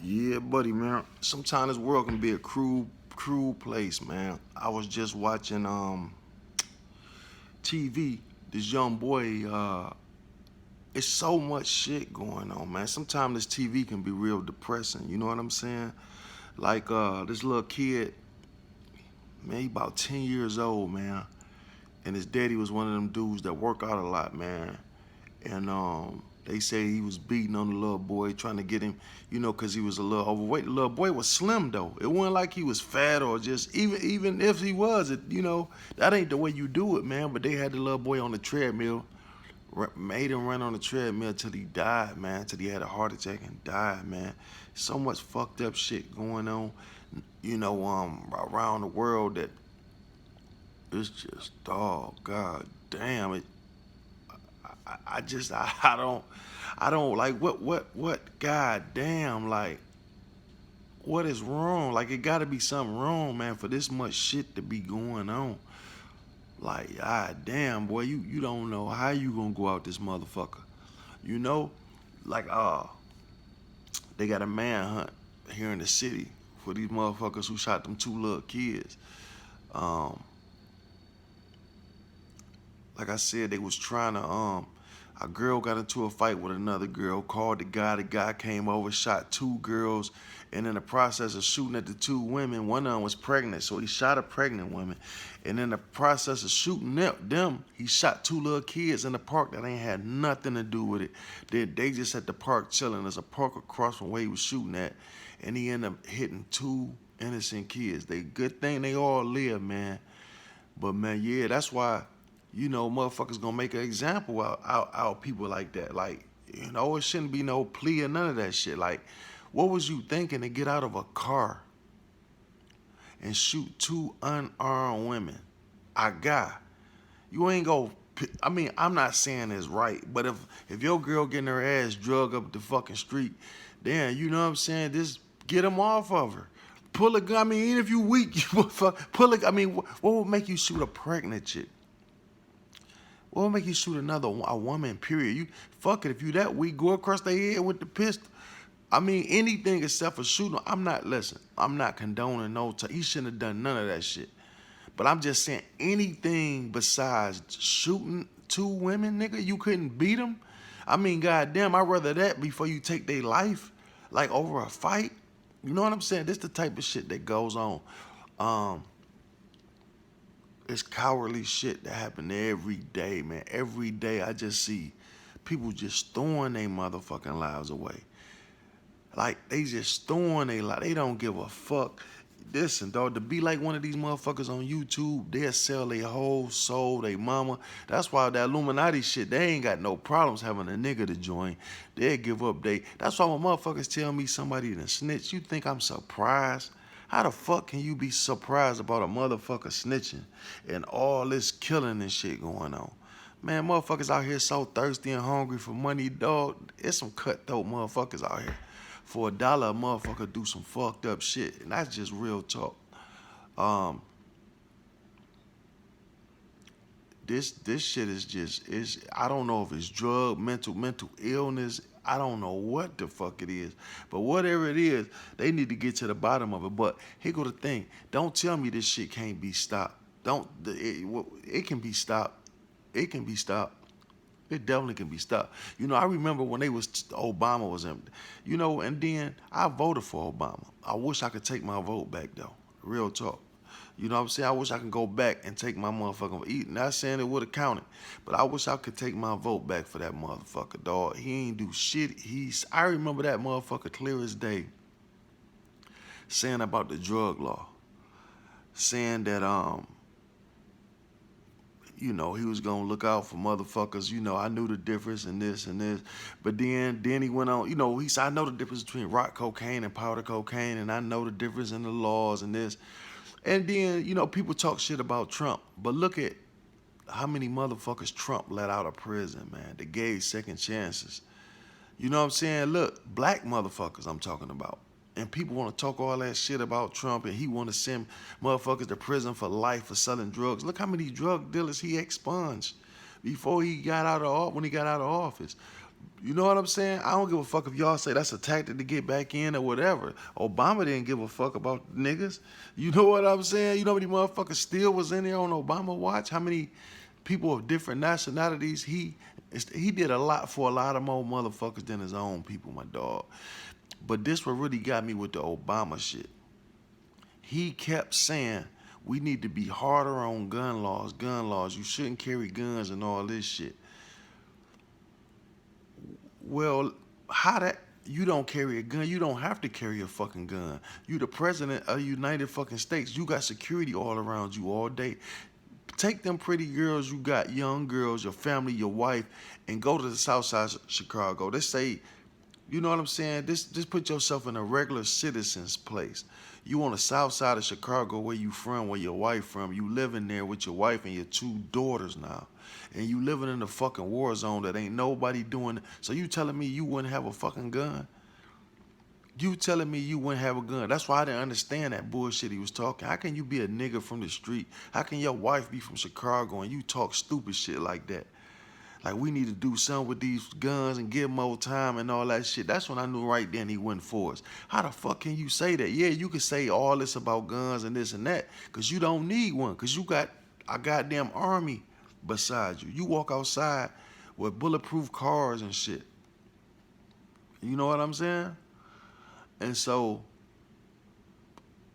Yeah, buddy, man. Sometimes this world can be a cruel place, man. I was just watching TV. This young boy, it's so much shit going on, man. Sometimes this TV can be real depressing. You know what I'm saying? Like this little kid, man, he about 10 years old, man. And his daddy was one of them dudes that work out a lot, man. And they say he was beating on the little boy, trying to get him, cause he was a little overweight. The little boy was slim though. It wasn't like he was fat or just even if he was, that ain't the way you do it, man. But they had the little boy on the treadmill, made him run on the treadmill till he died, man. Till he had a heart attack and died, man. So much fucked up shit going on, around the world that it's just, oh god damn it. I don't like what god damn, like what is wrong? Like it gotta be something wrong, man, for this much shit to be going on. Like, god damn, boy, you don't know how you gonna go out this motherfucker. You know? Like they got a manhunt here in the city for these motherfuckers who shot them two little kids. Um, like I said, they was trying to a girl got into a fight with another girl, called the guy. The guy came over, shot two girls, and in the process of shooting at the two women, one of them was pregnant, so he shot a pregnant woman. And in the process of shooting them, he shot two little kids in the park that ain't had nothing to do with it. They just at the park chilling. There's a park across from where he was shooting at, and he ended up hitting two innocent kids. They good thing they all live, man. But man, yeah, that's why, motherfuckers gonna make an example out people like that. Like, it shouldn't be no plea or none of that shit. Like, what was you thinking to get out of a car and shoot two unarmed women? A guy. You ain't go. I mean, I'm not saying it's right, but if your girl getting her ass drug up the fucking street, then you know what I'm saying. Just get them off of her. Pull a gun. I mean, even if you weak, pull a. I mean, what would make you shoot a pregnant chick? What would make you shoot a woman? Period. You fuck it. If you that weak, go across their head with the pistol. I mean, anything except for shooting. I'm not condoning no. He shouldn't have done none of that shit. But I'm just saying anything besides shooting two women, nigga, you couldn't beat them. I mean, goddamn, I'd rather that before you take their life, like over a fight. You know what I'm saying? This the type of shit that goes on. Um, it's cowardly shit that happen every day, man. Every day I just see people just throwing their motherfucking lives away. Like they just throwing their life. They don't give a fuck. Listen, dog, to be like one of these motherfuckers on YouTube, they'll sell their whole soul, their mama. That's why that Illuminati shit, they ain't got no problems having a nigga to join. They'll give up that's why when motherfuckers tell me somebody done snitch, you think I'm surprised? How the fuck can you be surprised about a motherfucker snitching and all this killing and shit going on? Man, motherfuckers out here so thirsty and hungry for money, dog. It's some cutthroat motherfuckers out here. For $1, a motherfucker do some fucked up shit, and that's just real talk. Um, this shit is just is I don't know if it's drug, mental illness. I don't know what the fuck it is, but whatever it is, they need to get to the bottom of it. But here go the thing: don't tell me this shit can't be stopped. Don't it can be stopped. It can be stopped. It definitely can be stopped. I remember when Obama was in, and then I voted for Obama. I wish I could take my vote back though. Real talk. You know what I'm saying? I wish I could go back and take my motherfucking eat. Not saying it would have counted, but I wish I could take my vote back for that motherfucker, dog. He ain't do shit. I remember that motherfucker clear as day saying about the drug law. Saying that he was gonna look out for motherfuckers. I knew the difference in this and this. But then he went on, he said, I know the difference between rock cocaine and powder cocaine, and I know the difference in the laws and this. And then, people talk shit about Trump. But look at how many motherfuckers Trump let out of prison, man. They gave second chances. You know what I'm saying? Look, black motherfuckers I'm talking about. And people want to talk all that shit about Trump and he want to send motherfuckers to prison for life for selling drugs. Look how many drug dealers he expunged before he got out of when he got out of office. You know what I'm saying? I don't give a fuck if y'all say that's a tactic to get back in or whatever. Obama didn't give a fuck about niggas. You know what I'm saying? You know how many motherfuckers still was in there on Obama watch? How many people of different nationalities? He did a lot for a lot of more motherfuckers than his own people, my dog. But this what really got me with the Obama shit. He kept saying we need to be harder on gun laws, gun laws. You shouldn't carry guns and all this shit. Well, how that you don't carry a gun? You don't have to carry a fucking gun. You the president of the United fucking States. You got security all around you all day. Take them pretty girls you got, young girls, your family, your wife, and go to the south side of Chicago. They say, you know what I'm saying? Just put yourself in a regular citizen's place. You on the south side of Chicago, where you from, where your wife from. You living there with your wife and your two daughters now. And you living in a fucking war zone that ain't nobody doing. So you telling me you wouldn't have a fucking gun? You telling me you wouldn't have a gun? That's why I didn't understand that bullshit he was talking. How can you be a nigga from the street? How can your wife be from Chicago and you talk stupid shit like that? Like, we need to do something with these guns and give more time and all that shit. That's when I knew right then he wasn't for us. How the fuck can you say that? Yeah, you can say all this about guns and this and that, because you don't need one, because you got a goddamn army beside you. You walk outside with bulletproof cars and shit. You know what I'm saying? And so,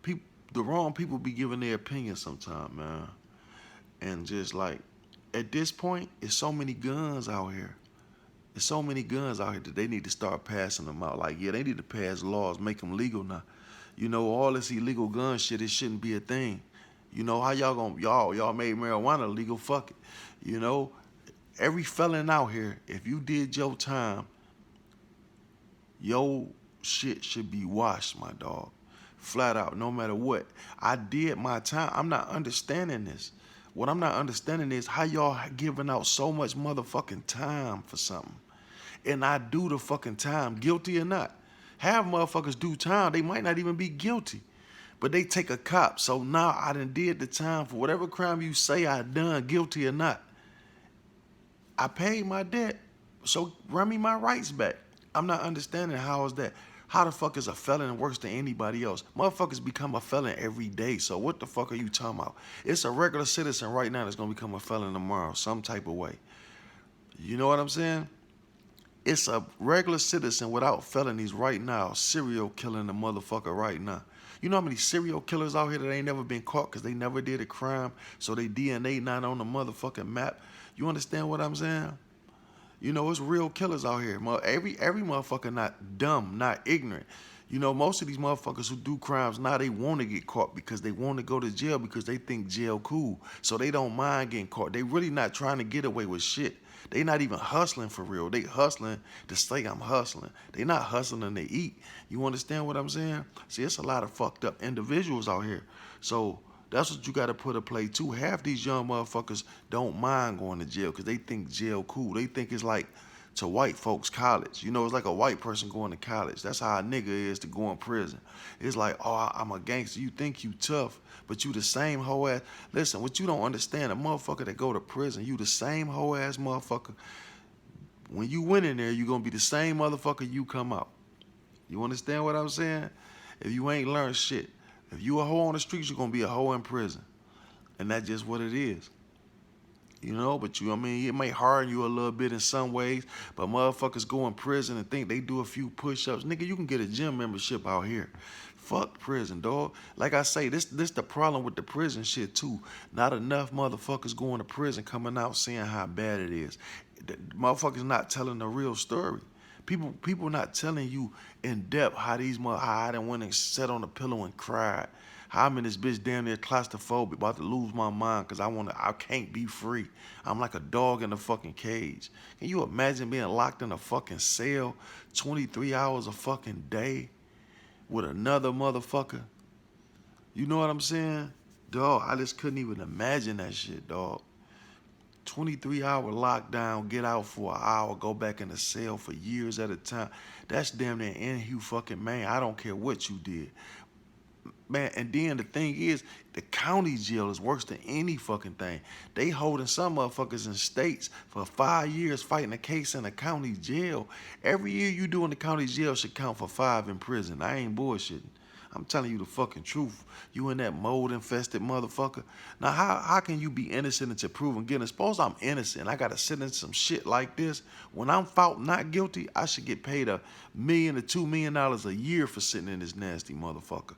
people, the wrong people be giving their opinion sometimes, man. And just like, at this point, it's so many guns out here. There's so many guns out here that they need to start passing them out. Like, yeah, they need to pass laws, make them legal now. You know, all this illegal gun shit, it shouldn't be a thing. You know, how y'all gonna, y'all made marijuana legal, fuck it. You know, every felon out here, if you did your time, your shit should be washed, my dog. Flat out, no matter what. I did my time. I'm not understanding this. What I'm not understanding is how y'all giving out so much motherfucking time for something. And I do the fucking time, guilty or not. Half motherfuckers do time, they might not even be guilty. But they take a cop. So now I done did the time for whatever crime you say I done, guilty or not. I paid my debt. So run me my rights back. I'm not understanding how is that. How the fuck is a felon worse than anybody else? Motherfuckers become a felon every day. So what the fuck are you talking about? It's a regular citizen right now that's gonna become a felon tomorrow, some type of way. You know what I'm saying? It's a regular citizen without felonies right now, serial killing a motherfucker right now. You know how many serial killers out here that ain't never been caught because they never did a crime, so they DNA not on the motherfucking map? You understand what I'm saying? You know, it's real killers out here. Every motherfucker not dumb, not ignorant. You know, most of these motherfuckers who do crimes now, they want to get caught because they want to go to jail because they think jail cool. So they don't mind getting caught. They really not trying to get away with shit. They not even hustling for real. They hustling to say I'm hustling. They not hustling to eat. You understand what I'm saying? See, it's a lot of fucked up individuals out here. So that's what you got to put a play too. Half these young motherfuckers don't mind going to jail because they think jail cool. They think it's like to white folks college. You know, it's like a white person going to college. That's how a nigga is to go in prison. It's like, oh, I'm a gangster. You think you tough, but you the same hoe ass. Listen, what you don't understand, a motherfucker that go to prison, you the same hoe ass motherfucker. When you went in there, you gonna be the same motherfucker you come out. You understand what I'm saying? If you ain't learned shit. If you a hoe on the streets, you're gonna be a hoe in prison. And that's just what it is. You know, but I mean, it may harden you a little bit in some ways, but motherfuckers go in prison and think they do a few push-ups. Nigga, you can get a gym membership out here. Fuck prison, dog. Like I say, this the problem with the prison shit too. Not enough motherfuckers going to prison coming out saying how bad it is. The motherfuckers not telling the real story. People not telling you in depth how how I done went and sat on the pillow and cried. How I'm in this bitch damn near claustrophobic, about to lose my mind because I can't be free. I'm like a dog in a fucking cage. Can you imagine being locked in a fucking cell 23 hours a fucking day with another motherfucker? You know what I'm saying? Dog, I just couldn't even imagine that shit, dog. 23-hour lockdown, get out for an hour, go back in the cell for years at a time. That's damn near inhuman fucking man. I don't care what you did. Man, and then the thing is, the county jail is worse than any fucking thing. They holding some motherfuckers in states for 5 years fighting a case in a county jail. Every year you do in the county jail should count for 5 in prison. I ain't bullshitting. I'm telling you the fucking truth. You in that mold infested motherfucker. Now how can you be innocent until proven guilty? Suppose I'm innocent. I gotta sit in some shit like this. When I'm found not guilty, I should get paid $1 to $2 million a year for sitting in this nasty motherfucker.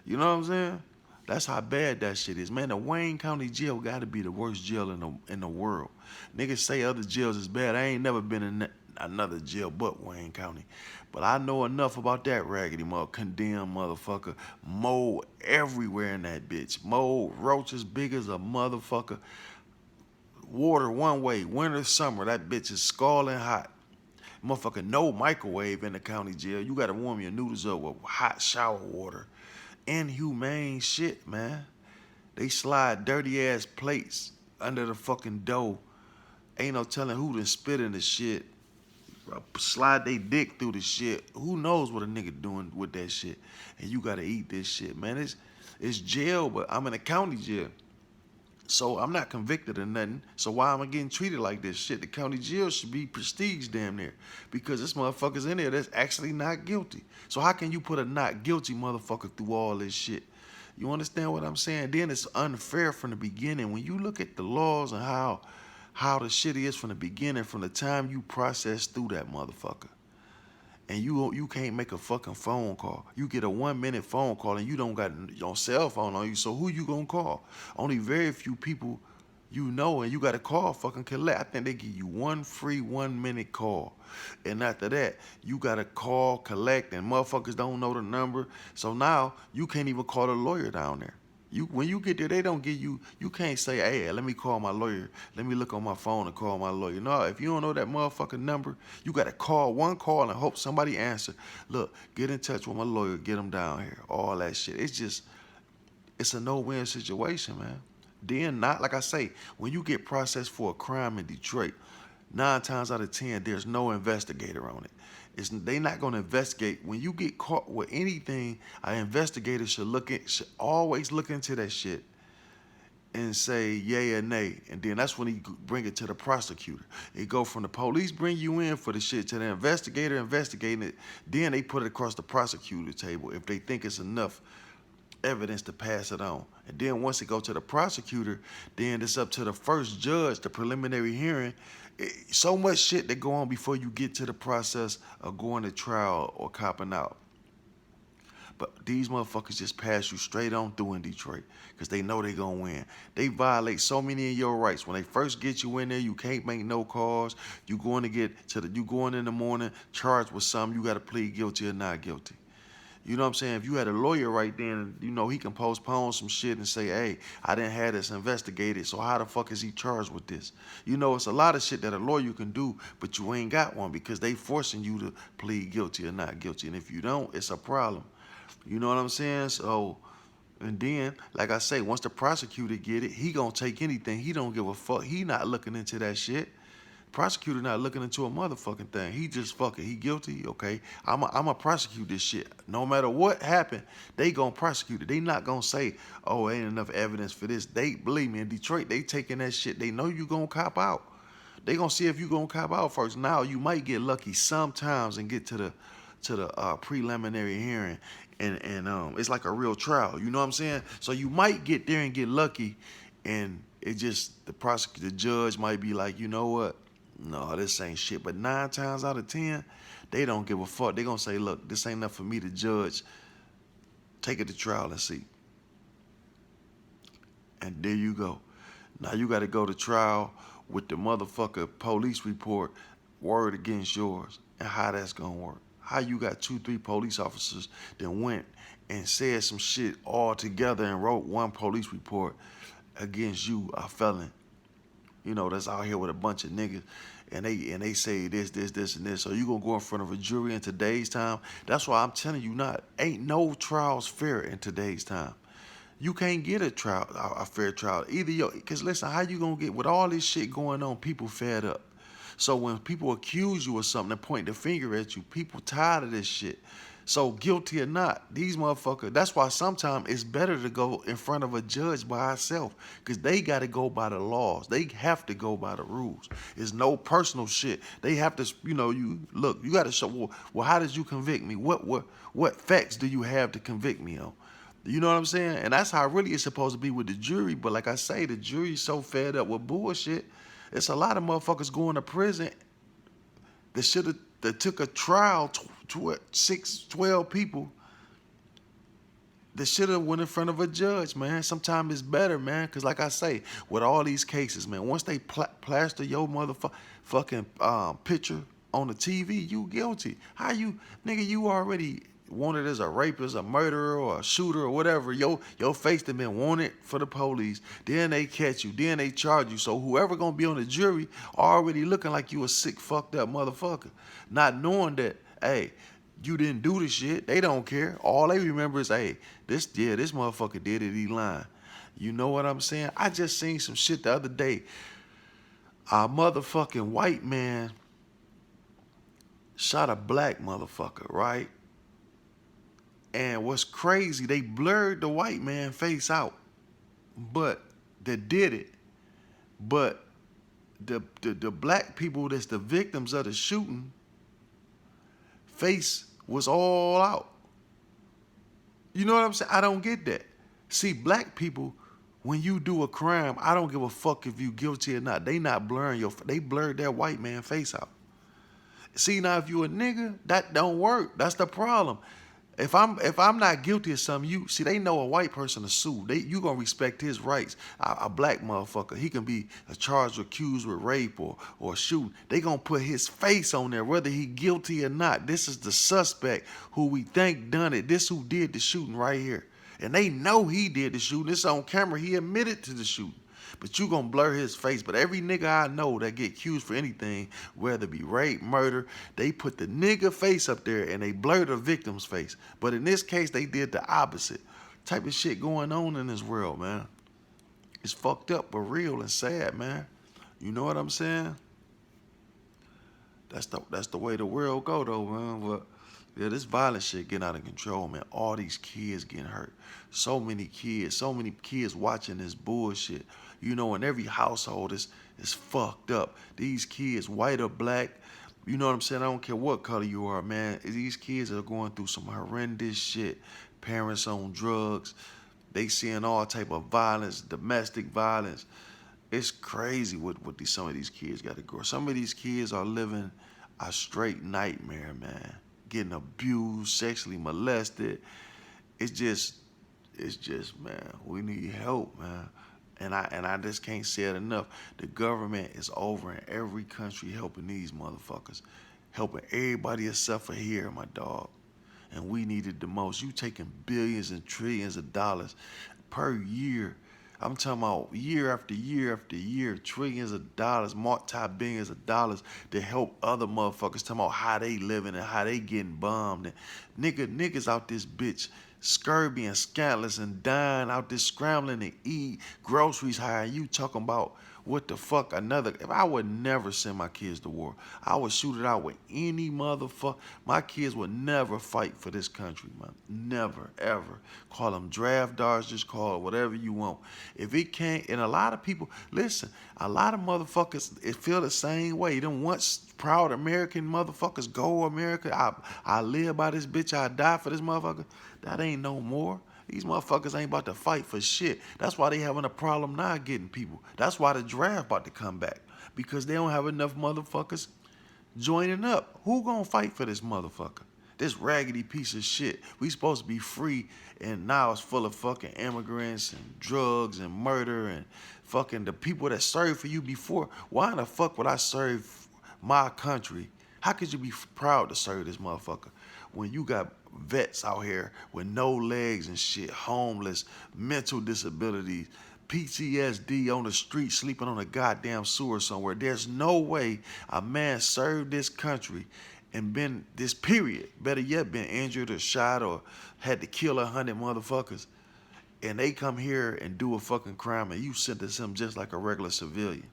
You know what I'm saying? That's how bad that shit is. Man, the Wayne County jail gotta be the worst jail in the world. Niggas say other jails is bad. I ain't never been in another jail but Wayne County. But I know enough about that raggedy condemned motherfucker. Mold everywhere in that bitch. Mold, roaches big as a motherfucker. Water one way, winter, summer, that bitch is scalding hot. Motherfucker, no microwave in the county jail. You gotta warm your noodles up with hot shower water. Inhumane shit, man. They slide dirty ass plates under the fucking dough. Ain't no telling who done spit in the shit. Slide they dick through the shit. Who knows what a nigga doing with that shit? And you gotta eat this shit, man. It's jail, but I'm in a county jail. So I'm not convicted or nothing. So why am I getting treated like this shit? The county jail should be prestige damn near. Because this motherfucker's in there that's actually not guilty. So how can you put a not guilty motherfucker through all this shit? You understand what I'm saying? Then it's unfair from the beginning. When you look at the laws and how the shit is from the beginning, from the time you process through that motherfucker. And you can't make a fucking phone call. You get a 1 minute phone call and you don't got your cell phone on you. So who you gonna call? Only very few people you know, and you got to call fucking collect. I think they give you one free 1 minute call. And after that, you got to call, collect, and motherfuckers don't know the number. So now you can't even call a lawyer down there. When you get there, they don't give you can't say, hey, let me call my lawyer. Let me look on my phone and call my lawyer. No, if you don't know that motherfucking number, you got to call one call and hope somebody answer. Look, get in touch with my lawyer, get him down here, all that shit. It's a no-win situation, man. Then not, like I say, when you get processed for a crime in Detroit, 9 times out of 10, there's no investigator on it. They not gonna investigate. When you get caught with anything, an investigator should always look into that shit and say yay or nay, and then that's when he bring it to the prosecutor. It go from the police bring you in for the shit to the investigator investigating it. Then they put it across the prosecutor table if they think it's enough evidence to pass it on. And then once it go to the prosecutor, then it's up to the first judge, the preliminary hearing. So much shit that go on before you get to the process of going to trial or copping out. But these motherfuckers just pass you straight on through in Detroit because they know they gonna win. They violate so many of your rights. When they first get you in there, you can't make no calls. You going in the morning, charged with something, you gotta plead guilty or not guilty. You know what I'm saying? If you had a lawyer right then, you know, he can postpone some shit and say, hey, I didn't have this investigated, so how the fuck is he charged with this? You know, it's a lot of shit that a lawyer can do, but you ain't got one because they forcing you to plead guilty or not guilty. And if you don't, it's a problem. You know what I'm saying? So, and then, like I say, once the prosecutor get it, he gonna take anything. He don't give a fuck. He not looking into that shit. Prosecutor not looking into a motherfucking thing. He just fucking, he guilty, okay? I'ma prosecute this shit. No matter what happened, they gonna prosecute it. They not gonna say, oh, ain't enough evidence for this. They, believe me, in Detroit, they taking that shit. They know you gonna cop out. They gonna see if you gonna cop out first. Now, you might get lucky sometimes and get to the preliminary hearing, and it's like a real trial. You know what I'm saying? So you might get there and get lucky, and it just, the judge might be like, you know what? No, this ain't shit. But 9 times out of 10, they don't give a fuck. They gonna say, look, this ain't enough for me to judge. Take it to trial and see. And there you go. Now you gotta go to trial with the motherfucker police report, word against yours, and how that's gonna work. How you got 2, 3 police officers that went and said some shit all together and wrote one police report against you, a felon. You know, that's out here with a bunch of niggas, and they say this, and this. So you gonna go in front of a jury in today's time? That's why I'm telling you, ain't no trials fair in today's time. You can't get a fair trial. Because listen, how you gonna get, with all this shit going on, people fed up. So when people accuse you of something and point the finger at you, people tired of this shit. So guilty or not, these motherfuckers, that's why sometimes it's better to go in front of a judge by ourselves. Because they got to go by the laws. They have to go by the rules. It's no personal shit. They have to, you look, you got to show, well, how did you convict me? What facts do you have to convict me on? You know what I'm saying? And that's how really it's supposed to be with the jury. But like I say, the jury's so fed up with bullshit. It's a lot of motherfuckers going to prison that should have, that took a trial, 12 people that should have went in front of a judge, man. Sometimes it's better, man, because like I say, with all these cases, man, once they plaster your motherfucking picture on the TV, you guilty. How you, nigga, you already wanted as a rapist, a murderer, or a shooter, or whatever. Your face done been wanted for the police. Then they catch you. Then they charge you. So whoever gonna be on the jury already looking like you a sick, fucked up motherfucker. Not knowing that, hey, you didn't do the shit. They don't care. All they remember is, hey, this motherfucker did it, he lying. You know what I'm saying? I just seen some shit the other day. A motherfucking white man shot a black motherfucker, right? And what's crazy, they blurred the white man face out, but that did it. But the black people that's the victims of the shooting, face was all out. You know what I'm saying? I don't get that. See, black people, when you do a crime, I don't give a fuck if you guilty or not. They not blurring they blurred that white man face out. See, now if you a nigga, that don't work. That's the problem. If I'm not guilty of something, they know a white person to sue. You gonna respect his rights. A black motherfucker, he can be charged or accused with rape or shooting. They gonna put his face on there, whether he guilty or not. This is the suspect who we think done it. This who did the shooting right here. And they know he did the shooting. It's on camera. He admitted to the shooting. But you gonna blur his face. But every nigga I know that get accused for anything, whether it be rape, murder, they put the nigga face up there and they blur the victim's face. But in this case, they did the opposite. Type of shit going on in this world, man. It's fucked up, but real and sad, man. You know what I'm saying? That's the way the world go, though, man. But yeah, this violent shit getting out of control, man. All these kids getting hurt. So many kids watching this bullshit. You know, in every household is fucked up. These kids, white or black, you know what I'm saying? I don't care what color you are, man. These kids are going through some horrendous shit. Parents on drugs. They seeing all type of violence, domestic violence. It's crazy what some of these kids got to go. Some of these kids are living a straight nightmare, man. Getting abused, sexually molested. It's just, man, we need help, man. And I just can't say it enough. The government is over in every country helping these motherfuckers. Helping everybody except for here, my dog. And we need it the most. You taking billions and trillions of dollars per year. I'm talking about year after year after year, trillions of dollars, multi-billions of dollars to help other motherfuckers. Talking about how they living and how they getting bombed. And niggas out this bitch scurvy and scantless and dying out there scrambling to eat groceries high. You talking about what the fuck if I would never send my kids to war. I would shoot it out with any motherfucker. My kids would never fight for this country, man. Never, ever. Call them draft dodgers, just call it whatever you want. If it can't, and a lot of people, listen, a lot of motherfuckers, it feel the same way. Them once proud American motherfuckers, go America, I live by this bitch, I die for this motherfucker. That ain't no more. These motherfuckers ain't about to fight for shit. That's why they having a problem now getting people. That's why the draft about to come back. Because they don't have enough motherfuckers joining up. Who gonna fight for this motherfucker? This raggedy piece of shit. We supposed to be free, and now it's full of fucking immigrants and drugs and murder and fucking the people that served for you before. Why in the fuck would I serve my country? How could you be proud to serve this motherfucker when you got vets out here with no legs and shit, homeless, mental disabilities, PTSD on the street, sleeping on a goddamn sewer somewhere? There's no way a man served this country and been this period, better yet, been injured or shot or had to kill 100 motherfuckers, and they come here and do a fucking crime and you sentence him just like a regular civilian.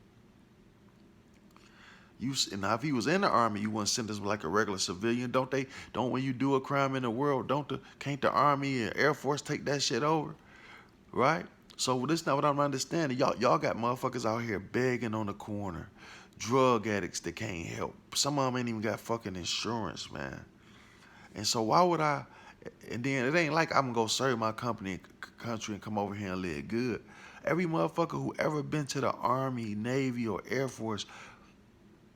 Now if he was in the army, you wouldn't send us like a regular civilian, don't they? Don't when you do a crime in the world, can't the army and Air Force take that shit over, right? So this not what I'm understanding. Y'all got motherfuckers out here begging on the corner, drug addicts that can't help. Some of them ain't even got fucking insurance, man. And so why would I? And then it ain't like I'm gonna go serve my country and come over here and live good. Every motherfucker who ever been to the Army, Navy, or Air Force,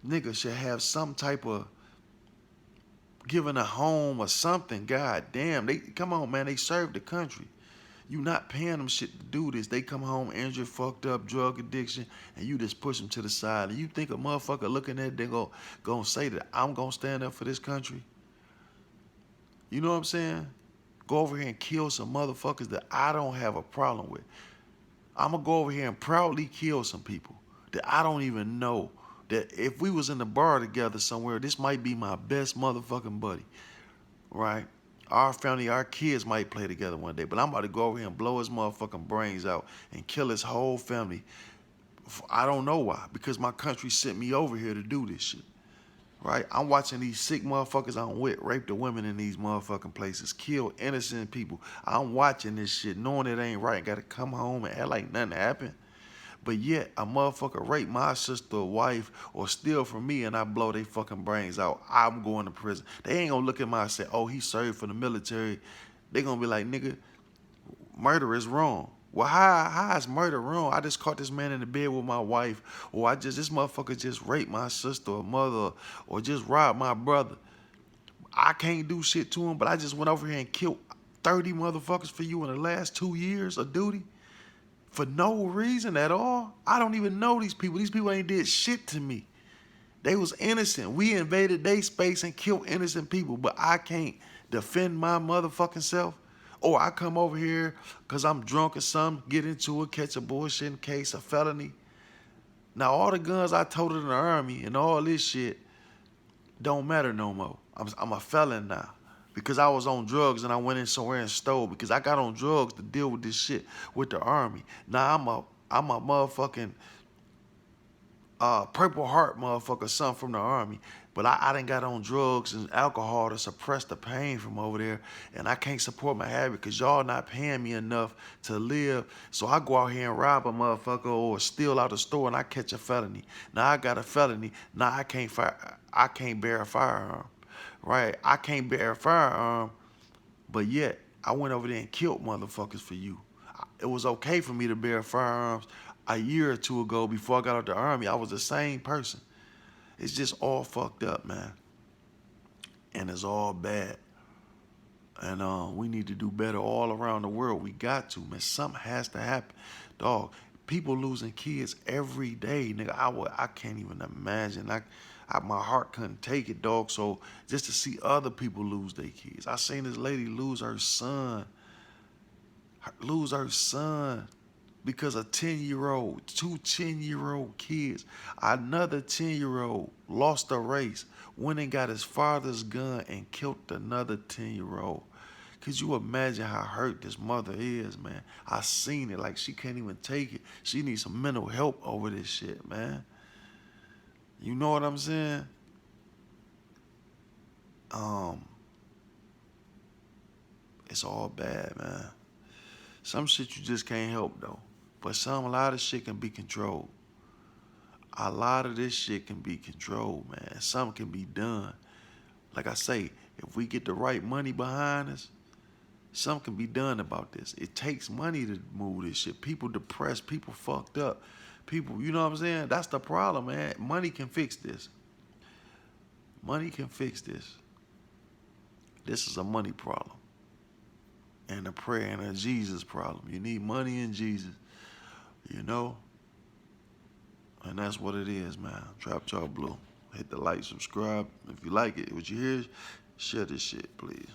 nigga should have some type of giving a home or something. God damn, they come on, man. They serve the country. You not paying them shit to do this. They come home injured, fucked up, drug addiction, and you just push them to the side. And you think a motherfucker looking at it, they gonna say that I'm gonna stand up for this country? You know what I'm saying? Go over here and kill some motherfuckers that I don't have a problem with. I'm gonna go over here and proudly kill some people that I don't even know. That if we was in the bar together somewhere, this might be my best motherfucking buddy, right? Our family, our kids might play together one day, but I'm about to go over here and blow his motherfucking brains out and kill his whole family. I don't know why, because my country sent me over here to do this shit. Right? I'm watching these sick motherfuckers I'm with rape the women in these motherfucking places, kill innocent people. I'm watching this shit, knowing it ain't right. Gotta come home and act like nothing happened. But yet, a motherfucker rape my sister or wife or steal from me and I blow they fucking brains out. I'm going to prison. They ain't gonna look at me and say, oh, he served for the military. They gonna be like, nigga, murder is wrong. Well, how is murder wrong? I just caught this man in the bed with my wife, or this motherfucker just raped my sister or mother, or just robbed my brother. I can't do shit to him, but I just went over here and killed 30 motherfuckers for you in the last 2 years of duty for no reason at all. I don't even know these people. These people ain't did shit to me. They was innocent. We invaded their space and killed innocent people, but I can't defend my motherfucking self. Or I come over here because I'm drunk or something, get into it, catch a bullshit case, a felony. Now, all the guns I toted in the Army and all this shit don't matter no more. I'm a felon now because I was on drugs and I went in somewhere and stole because I got on drugs to deal with this shit with the Army. Now, I'm a motherfucking Purple Heart motherfucker, son from the Army. But I done got on drugs and alcohol to suppress the pain from over there. And I can't support my habit because y'all not paying me enough to live. So I go out here and rob a motherfucker or steal out the store and I catch a felony. Now I got a felony. Now I can't bear a firearm. Right? I can't bear a firearm. But yet, I went over there and killed motherfuckers for you. It was okay for me to bear firearms a year or two ago before I got out the Army. I was the same person. It's just all fucked up, man. And it's all bad. And we need to do better all around the world. We got to, man. Something has to happen. Dog, people losing kids every day, nigga. I can't even imagine. My heart couldn't take it, dog. So just to see other people lose their kids. I seen this lady lose her son. Because a 10-year-old, two 10-year-old kids, another 10-year-old lost a race, went and got his father's gun and killed another 10-year-old. Could you imagine how hurt this mother is, man? I seen it. Like, she can't even take it. She needs some mental help over this shit, man. You know what I'm saying? It's all bad, man. Some shit you just can't help, though. But a lot of shit can be controlled. A lot of this shit can be controlled, man. Something can be done. Like I say, if we get the right money behind us, something can be done about this. It takes money to move this shit. People depressed, people fucked up. People, you know what I'm saying? That's the problem, man. Money can fix this. Money can fix this. This is a money problem. And a prayer and a Jesus problem. You need money and Jesus. You know? And that's what it is, man. Trap Talk Blue. Hit the like, subscribe. If you like it, what you hear, share this shit, please.